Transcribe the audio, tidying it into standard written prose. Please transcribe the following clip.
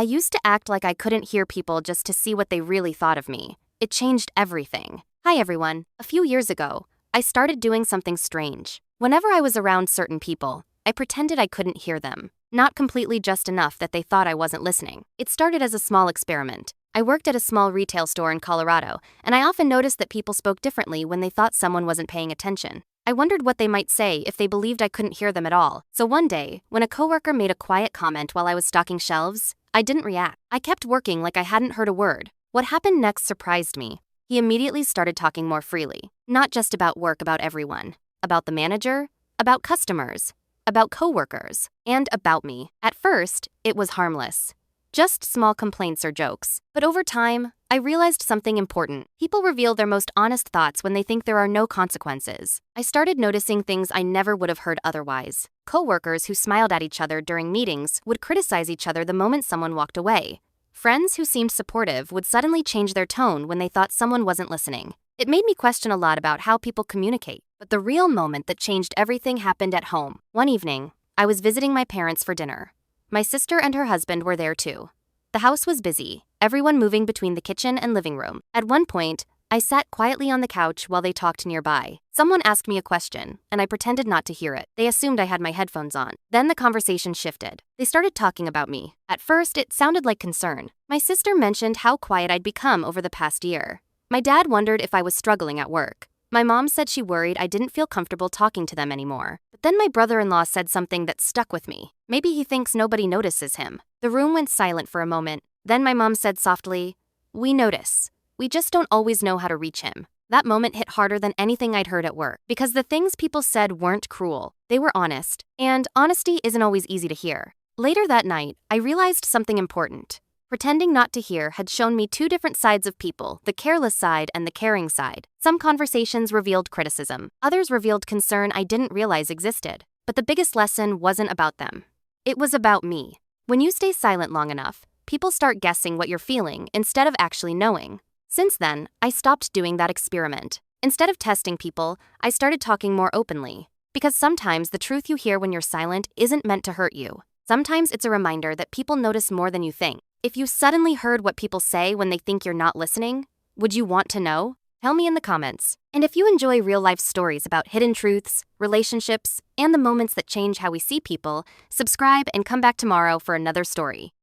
used to act like I couldn't hear people just to see what they really thought of me. It changed everything. Hi everyone. A few years ago, I started doing something strange. Whenever I was around certain people, I pretended I couldn't hear them. Not completely, just enough that they thought I wasn't listening. It started as a small experiment. I worked at a small retail store in Colorado, and I often noticed that people spoke differently when they thought someone wasn't paying attention. I wondered what they might say if they believed I couldn't hear them at all. So one day, when a coworker made a quiet comment while I was stocking shelves, I didn't react. I kept working like I hadn't heard a word. What happened next surprised me. He immediately started talking more freely. Not just about work, about everyone. About the manager, about customers, about coworkers, and about me. At first, it was harmless. Just small complaints or jokes. But over time, I realized something important. People reveal their most honest thoughts when they think there are no consequences. I started noticing things I never would have heard otherwise. Coworkers who smiled at each other during meetings would criticize each other the moment someone walked away. Friends who seemed supportive would suddenly change their tone when they thought someone wasn't listening. It made me question a lot about how people communicate. But the real moment that changed everything happened at home. One evening, I was visiting my parents for dinner. My sister and her husband were there too. The house was busy, everyone moving between the kitchen and living room. At one point, I sat quietly on the couch while they talked nearby. Someone asked me a question, and I pretended not to hear it. They assumed I had my headphones on. Then the conversation shifted. They started talking about me. At first, it sounded like concern. My sister mentioned how quiet I'd become over the past year. My dad wondered if I was struggling at work. My mom said she worried I didn't feel comfortable talking to them anymore. But then my brother-in-law said something that stuck with me. Maybe he thinks nobody notices him. The room went silent for a moment. Then my mom said softly, "We notice. We just don't always know how to reach him." That moment hit harder than anything I'd heard at work, because the things people said weren't cruel. They were honest. And honesty isn't always easy to hear. Later that night, I realized something important. Pretending not to hear had shown me two different sides of people, the careless side and the caring side. Some conversations revealed criticism. Others revealed concern I didn't realize existed. But the biggest lesson wasn't about them. It was about me. When you stay silent long enough, people start guessing what you're feeling instead of actually knowing. Since then, I stopped doing that experiment. Instead of testing people, I started talking more openly. Because sometimes the truth you hear when you're silent isn't meant to hurt you. Sometimes it's a reminder that people notice more than you think. If you suddenly heard what people say when they think you're not listening, would you want to know? Tell me in the comments. And if you enjoy real-life stories about hidden truths, relationships, and the moments that change how we see people, subscribe and come back tomorrow for another story.